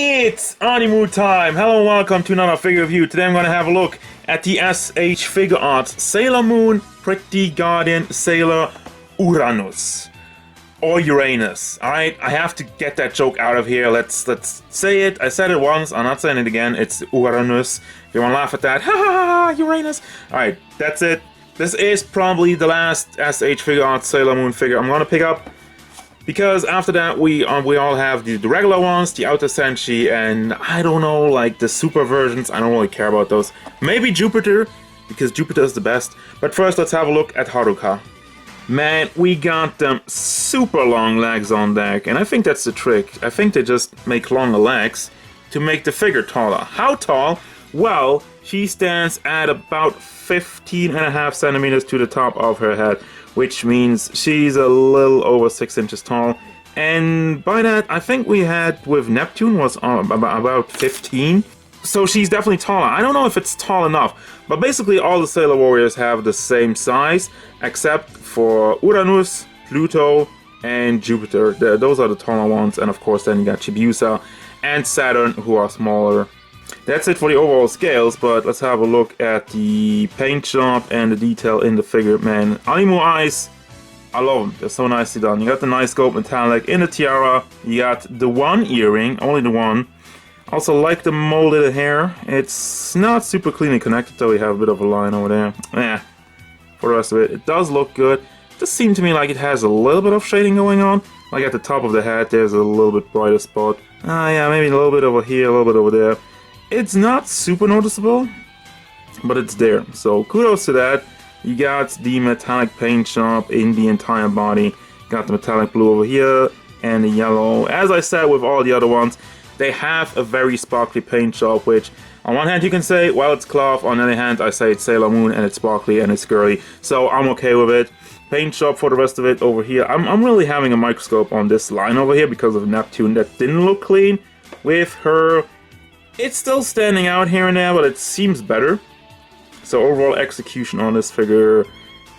It's honeymoon time! Hello and welcome to another figure review. Today I'm going to have a look at the SH Figuarts Sailor Moon Pretty Guardian Sailor Uranus. Or Uranus. Alright, I have to get that joke out of here. Let's say it. I said it once, I'm not saying it again. It's Uranus. If you want to laugh at that, ha ha ha, Uranus. Alright, that's it. This is probably the last SH Figuarts Sailor Moon figure I'm going to pick up. Because after that, we all have the regular ones, the Outer Senshi, and I don't know, like the super versions. I don't really care about those. Maybe Jupiter, because Jupiter is the best. But first, let's have a look at Haruka. Man, we got them super long legs on deck, and I think that's the trick. I think they just make longer legs to make the figure taller. How tall? Well, she stands at about 15.5 centimeters to the top of her head, which means she's a little over 6 inches tall. And by that, I think we had with Neptune was about 15. So she's definitely taller. I don't know if it's tall enough, but basically all the Sailor Warriors have the same size, except for Uranus, Pluto, and Jupiter. Those are the taller ones, and of course then you got Chibiusa and Saturn, who are smaller. That's it for the overall scales, but let's have a look at the paint job and the detail in the figure. Man, animo eyes, I love them. They're so nicely done. You got the nice gold metallic in the tiara. You got the one earring, only the one. Also like the molded hair. It's not super cleanly connected, though. We have a bit of a line over there. Yeah. For the rest of it, it does look good. It does seem to me like it has a little bit of shading going on. Like at the top of the head, there's a little bit brighter spot. Yeah, maybe a little bit over here, a little bit over there. It's not super noticeable, but it's there. So kudos to that. You got the metallic paint job in the entire body. Got the metallic blue over here and the yellow. As I said with all the other ones, they have a very sparkly paint job, which on one hand you can say, well, it's cloth. On the other hand, I say it's Sailor Moon and it's sparkly and it's girly. So I'm okay with it. Paint job for the rest of it over here. I'm really having a microscope on this line over here because of Neptune that didn't look clean. With her, it's still standing out here and there, but it seems better. So overall execution on this figure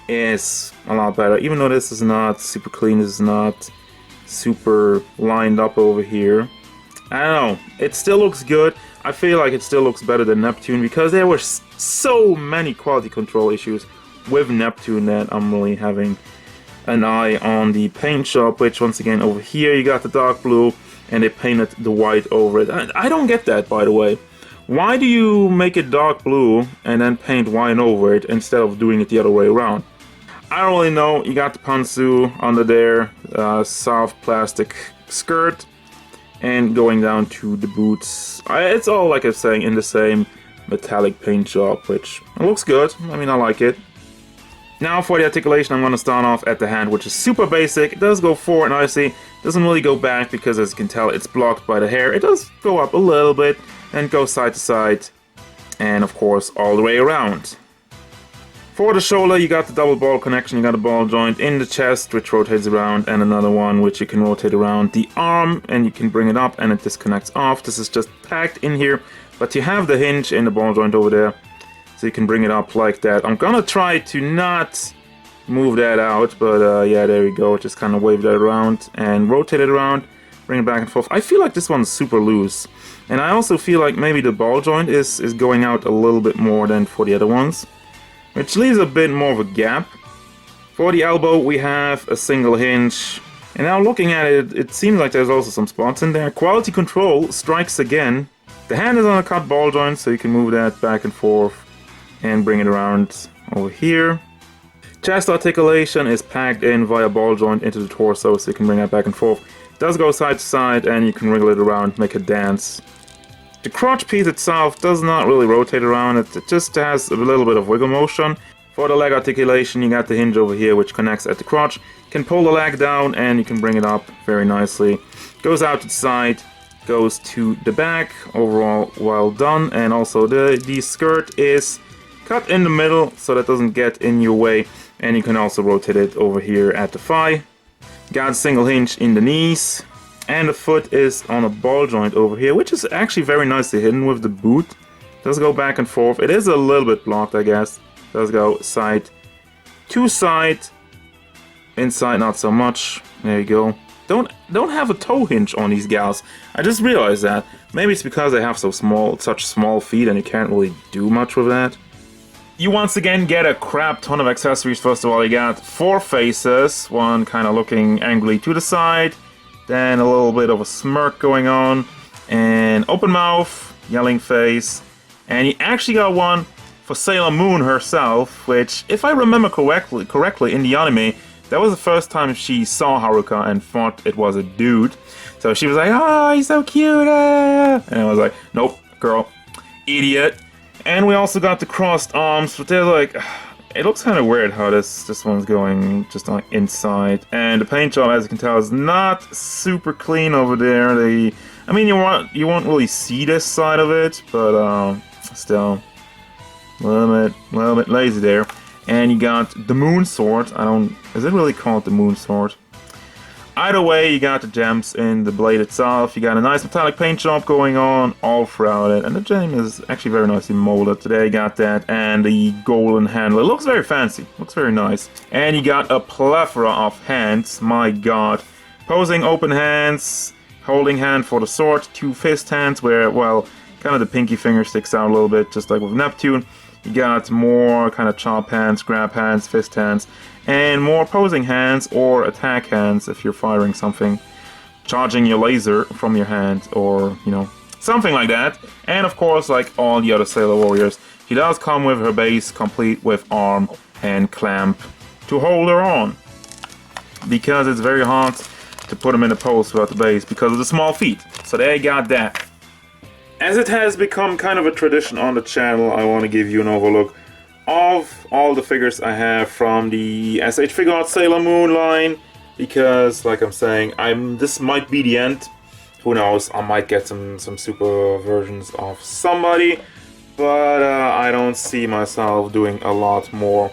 is a lot better. Even though this is not super clean, this is not super lined up over here. I don't know, it still looks good. I feel like it still looks better than Neptune because there were so many quality control issues with Neptune that I'm really having an eye on the paint job, which once again over here you got the dark blue and they painted the white over it. I don't get that, by the way. Why do you make it dark blue and then paint white over it instead of doing it the other way around? I don't really know. You got the pantsu under there, soft plastic skirt, and going down to the boots. It's all, like I was saying, in the same metallic paint job, which looks good. I mean, I like it. Now for the articulation, I'm going to start off at the hand, which is super basic. It does go forward nicely, doesn't really go back because, as you can tell, it's blocked by the hair. It does go up a little bit and go side to side, and of course all the way around. For the shoulder, you got the double ball connection. You got a ball joint in the chest which rotates around, and another one which you can rotate around the arm, and you can bring it up and it disconnects off. This is just packed in here, but you have the hinge in the ball joint over there, so you can bring it up like that. I'm gonna try to not move that out, but yeah, there we go. Just kind of wave that around and rotate it around, bring it back and forth. I feel like this one's super loose, and I also feel like maybe the ball joint is going out a little bit more than for the other ones, which leaves a bit more of a gap. For the elbow, we have a single hinge, and now looking at it, it seems like there's also some spots in there. Quality control strikes again. The hand is on a cut ball joint, so you can move that back and forth and bring it around over here. Chest articulation is packed in via ball joint into the torso, so you can bring that back and forth. It does go side to side, and you can wriggle it around, make it dance. The crotch piece itself does not really rotate around, it just has a little bit of wiggle motion. For the leg articulation, you got the hinge over here which connects at the crotch. You can pull the leg down and you can bring it up very nicely. Goes out to the side, goes to the back. Overall, well done. And also the skirt is cut in the middle so that doesn't get in your way, and you can also rotate it over here at the thigh. Got a single hinge in the knees, and the foot is on a ball joint over here, which is actually very nicely hidden with the boot. Does go back and forth. It is a little bit blocked, I guess. Does go side to side, inside not so much. There you go. don't have a toe hinge on these gals. I just realized that. Maybe it's because they have such small feet and you can't really do much with that. You once again get a crap ton of accessories. First of all, you got 4 faces, one kind of looking angrily to the side, then a little bit of a smirk going on, and open mouth, yelling face, and you actually got one for Sailor Moon herself, which, if I remember correctly in the anime, that was the first time she saw Haruka and thought it was a dude. So she was like, "Oh, he's so cute!" And I was like, "Nope, girl, idiot." And we also got the crossed arms, but they're like, it looks kind of weird how this one's going just like inside. And the paint job, as you can tell, is not super clean over there. I mean, you won't really see this side of it, but still, a little bit lazy there. And you got the moon sword. Is it really called the moon sword? Either way, you got the gems in the blade itself. You got a nice metallic paint job going on all throughout it. And the gem is actually very nicely molded. Today, you got that and the golden handle. It looks very fancy. Looks very nice. And you got a plethora of hands. My god. Posing open hands. Holding hand for the sword. 2 fist hands where, well, kind of the pinky finger sticks out a little bit, just like with Neptune. You got more kind of chop hands, grab hands, fist hands, and more posing hands or attack hands if you're firing something, charging your laser from your hand, or, you know, something like that. And of course, like all the other Sailor Warriors, she does come with her base complete with arm and clamp to hold her on, because it's very hard to put them in a pose without the base because of the small feet. So there you got that. As it has become kind of a tradition on the channel, I want to give you an overlook of all the figures I have from the SH Figuarts Sailor Moon line, because, like I'm saying, this might be the end. Who knows, I might get some super versions of somebody, but I don't see myself doing a lot more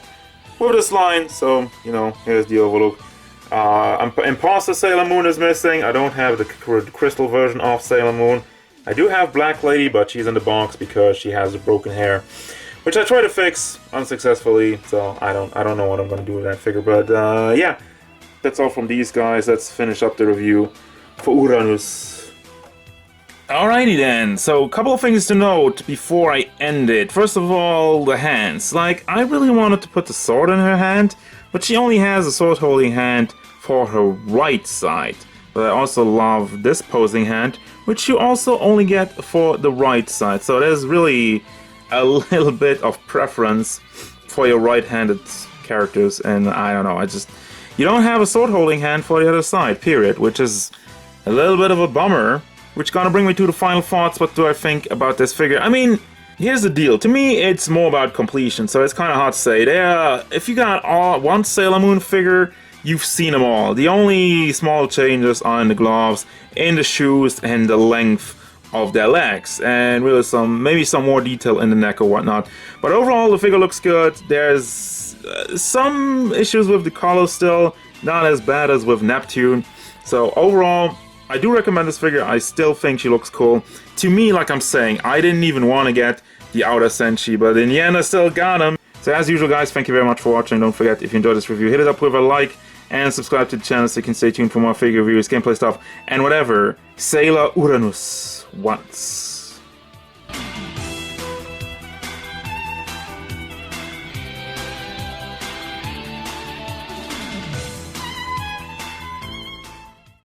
with this line, so, you know, here's the overlook. Imposter Sailor Moon is missing. I don't have the crystal version of Sailor Moon. I do have Black Lady, but she's in the box because she has the broken hair, which I tried to fix unsuccessfully. So I don't know what I'm gonna do with that figure. But yeah, that's all from these guys. Let's finish up the review for Uranus. Alrighty then. So a couple of things to note before I end it. First of all, the hands. Like, I really wanted to put the sword in her hand, but she only has a sword holding hand for her right side. But I also love this posing hand, which you also only get for the right side. So there's really a little bit of preference for your right-handed characters, and I don't know, you don't have a sword holding hand for the other side, period, which is a little bit of a bummer, which gonna bring me to the final thoughts. What do I think about this figure? I mean, here's the deal. To me, it's more about completion, so it's kind of hard to say. If you got one Sailor Moon figure, you've seen them all. The only small changes are in the gloves, in the shoes, and the length of their legs, and really maybe some more detail in the neck or whatnot. But overall, the figure looks good. There's some issues with the color still, not as bad as with Neptune. So overall, I do recommend this figure. I still think she looks cool. To me, like I'm saying, I didn't even want to get the Outer Senshi, but in the end, I still got him. So as usual, guys, thank you very much for watching. Don't forget, if you enjoyed this review, hit it up with a like and subscribe to the channel so you can stay tuned for more figure reviews, gameplay stuff, and whatever Sailor Uranus wants.